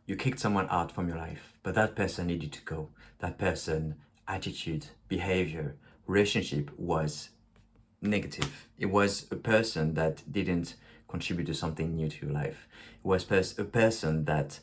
You kicked someone out from your life, but that person needed to go. That person, attitude, behavior, relationship was negative. It was a person that didn't contribute to something new to your life. It was a person that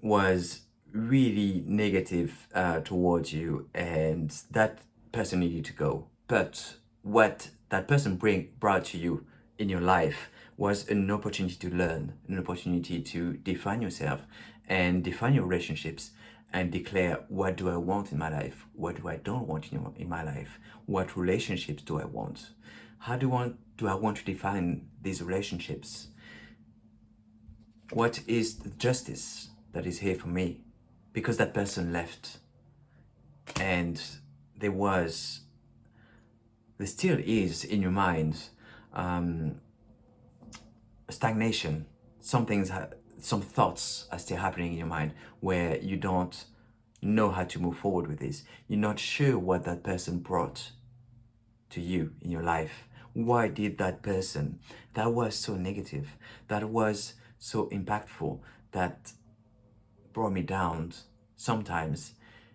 was really negative towards you, and that person needed to go. But what that person brought to you in your life was an opportunity to learn, an opportunity to define yourself and define your relationships and declare, what do I want in my life? What do I don't want in my life? What relationships do I want? How do I want to define these relationships? What is the justice that is here for me? Because that person left, and there was, there still is in your mind stagnation. Some thoughts are still happening in your mind where you don't know how to move forward with this. You're not sure what that person brought to you in your life. Why did that person that was so negative, that was so impactful, that brought me down sometimes,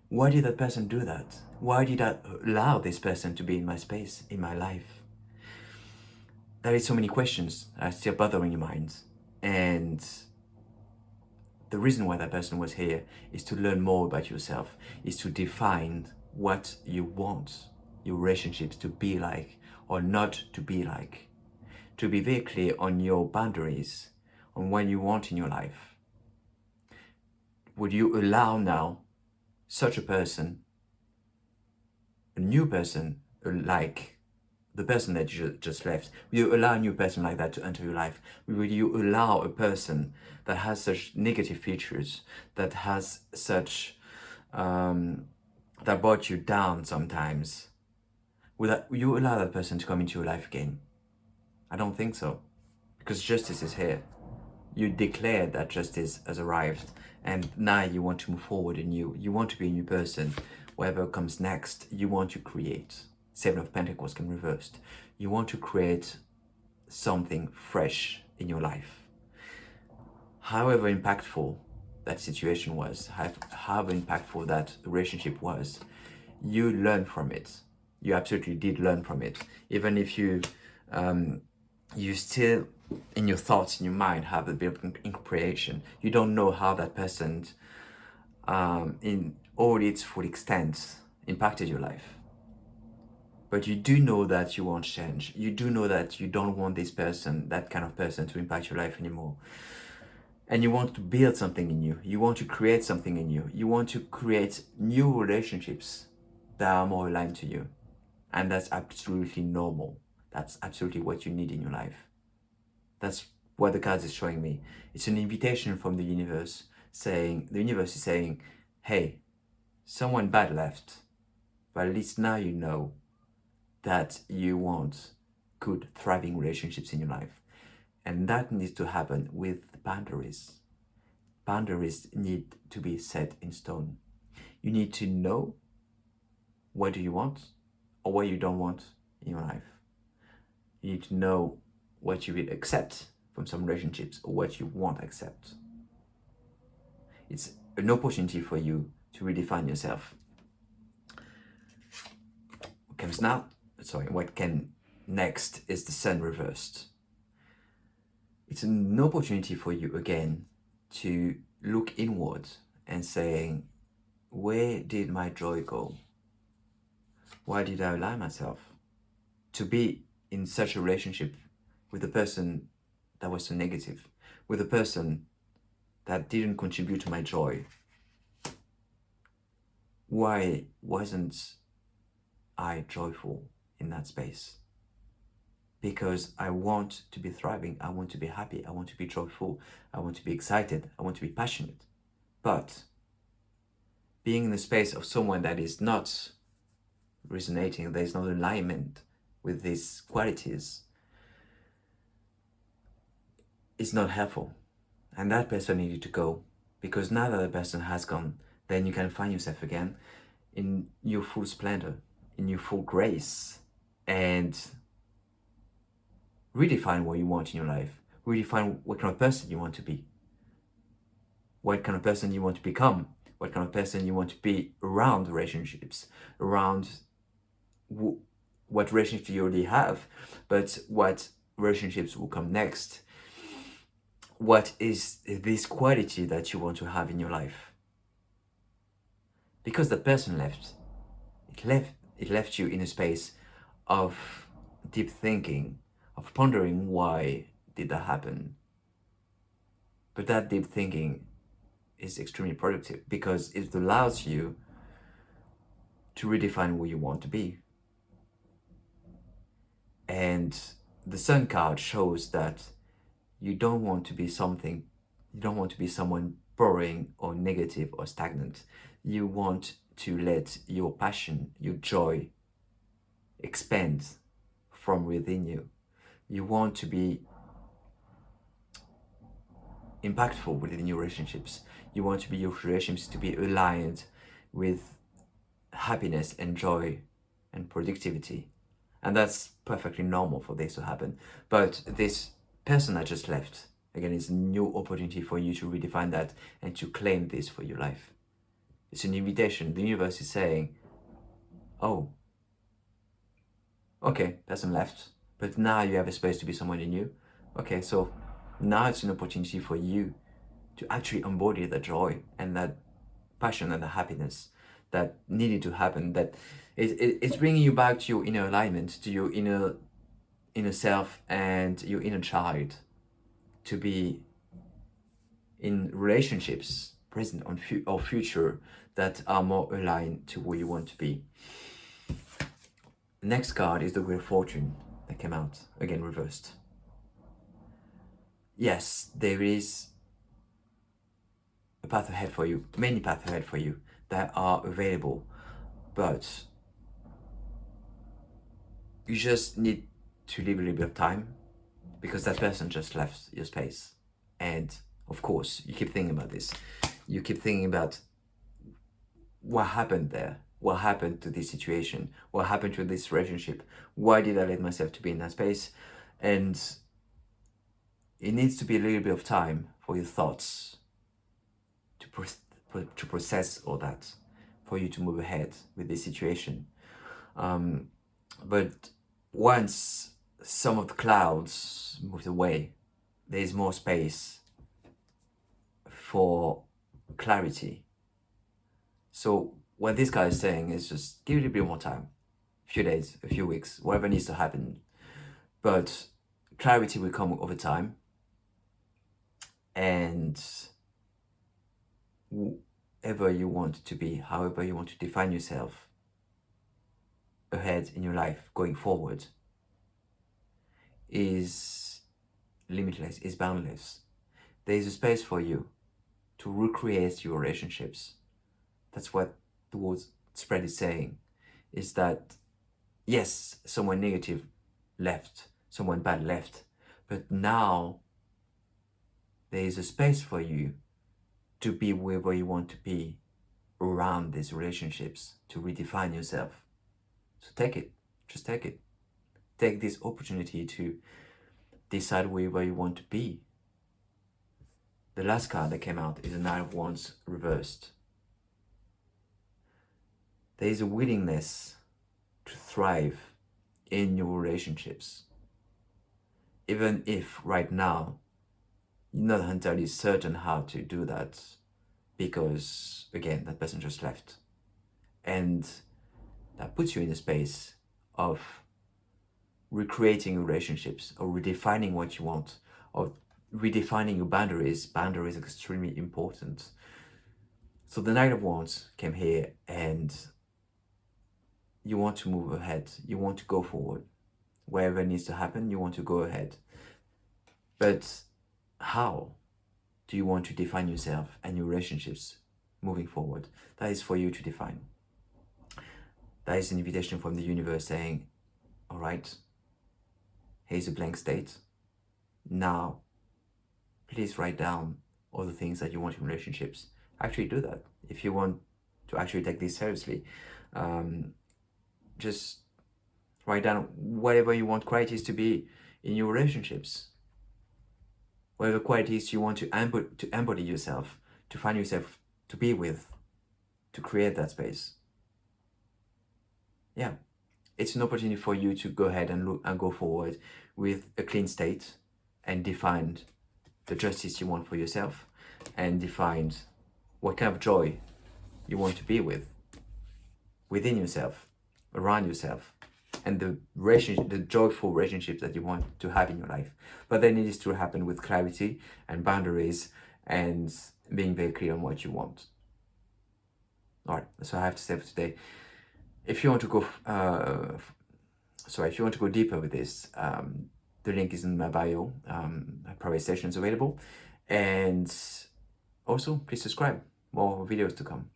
why did that person do that? Why did I allow this person to be in my space, in my life? There is so many questions that are still bothering your mind. And the reason why that person was here is to learn more about yourself, is to define what you want your relationships to be like or not to be like. To be very clear on your boundaries, on what you want in your life. Would you allow now such a person, a new person, like the person that you just left, will you allow a new person like that to enter your life? Will you allow a person that has such negative features, that has such, that brought you down sometimes? Will you allow that person to come into your life again? I don't think so, because justice is here. You declared that justice has arrived, and now you want to move forward and you want to be a new person. Whatever comes next, you want to create. Seven of Pentacles can reversed. You want to create something fresh in your life. However impactful that situation was, however impactful that relationship was, you learn from it. You absolutely did learn from it. Even if you still, in your thoughts, in your mind, have a bit of incorporation. You don't know how that person, in all its full extent, impacted your life. But you do know that you want change. You do know that you don't want this person, that kind of person, to impact your life anymore. And you want to build something in you. You want to create something in you. You want to create new relationships that are more aligned to you. And that's absolutely normal. That's absolutely what you need in your life. That's what the cards is showing me. It's an invitation from the universe saying, the universe is saying, hey, someone bad left, but at least now you know that you want good, thriving relationships in your life. And that needs to happen with boundaries. Boundaries need to be set in stone. You need to know what do you want or what you don't want in your life. You need to know what you will accept from some relationships or what you won't accept. It's an opportunity for you to redefine yourself. What came next is the Sun reversed. It's an opportunity for you again to look inward and saying, where did my joy go? Why did I allow myself to be in such a relationship with a person that was so negative, with a person that didn't contribute to my joy? Why wasn't I joyful in that space? Because I want to be thriving, I want to be happy, I want to be joyful, I want to be excited, I want to be passionate. But being in the space of someone that is not resonating, there is no alignment with these qualities, is not helpful. And that person needed to go, because now that the person has gone, then you can find yourself again in your full splendor, in your full grace, and redefine what you want in your life, redefine what kind of person you want to be. what kind of person you want to become, what kind of person you want to be around relationships, around what relationships you already have, but what relationships will come next. What is this quality that you want to have in your life? Because the person left, it left you in a space of deep thinking, of pondering why did that happen. But that deep thinking is extremely productive because it allows you to redefine who you want to be. And the Sun card shows that you don't want to be something, you don't want to be someone boring or negative or stagnant. You want to let your passion, your joy expand from within you. You want to be impactful within your relationships. You want to be your relationships to be aligned with happiness and joy and productivity. And that's perfectly normal for this to happen. But this person that just left, again, is a new opportunity for you to redefine that and to claim this for your life. It's an invitation. The universe is saying, oh, okay, person left, but now you have a space to be someone new. Okay, so now it's an opportunity for you to actually embody the joy and that passion and the happiness that needed to happen, that it's bringing you back to your inner alignment, to your inner self and your inner child, to be in relationships, present or future, that are more aligned to who you want to be. The next card is the Wheel of Fortune that came out, again reversed. Yes, there is a path ahead for you, many paths ahead for you that are available, but you just need to leave a little bit of time because that person just left your space. And of course, you keep thinking about this. You keep thinking about what happened there, what happened to this situation, what happened to this relationship, why did I let myself to be in that space? And it needs to be a little bit of time for your thoughts to process all that, for you to move ahead with this situation. But once some of the clouds moved away, there's more space for clarity. So what this guy is saying is just give it a bit more time, a few days, a few weeks, whatever needs to happen. But clarity will come over time. And whoever you want to be, however you want to define yourself ahead in your life going forward, is limitless, is boundless. There is a space for you to recreate your relationships. That's what the word spread is saying, is that yes, someone negative left, someone bad left, but now there is a space for you to be wherever you want to be around these relationships, to redefine yourself. So take it, just take it. Take this opportunity to decide wherever you want to be. The last card that came out is the Nine of Wands reversed. There is a willingness to thrive in your relationships, even if right now you're not entirely certain how to do that, because again, that person just left. And that puts you in a space of recreating relationships, or redefining what you want, or redefining your boundaries. Boundaries are extremely important. So the Knight of Wands came here, and you want to move ahead, you want to go forward. Wherever needs to happen, you want to go ahead. But how do you want to define yourself and your relationships moving forward? That is for you to define. That is an invitation from the universe saying, all right, here's a blank slate. Now, please write down all the things that you want in relationships. Actually do that. If you want to actually take this seriously, just write down whatever you want qualities to be in your relationships. Whatever qualities you want to embody yourself, to find yourself to be with, to create that space. Yeah, it's an opportunity for you to go ahead and look and go forward with a clean state and define the justice you want for yourself and define what kind of joy you want to be with within yourself, around yourself, and the relationship, the joyful relationships that you want to have in your life. But then it needs to happen with clarity and boundaries and being very clear on what you want. All right, that's what I have to say for today. If you want to go, if you want to go deeper with this, the link is in my bio. A private session is available, and also please subscribe. More videos to come.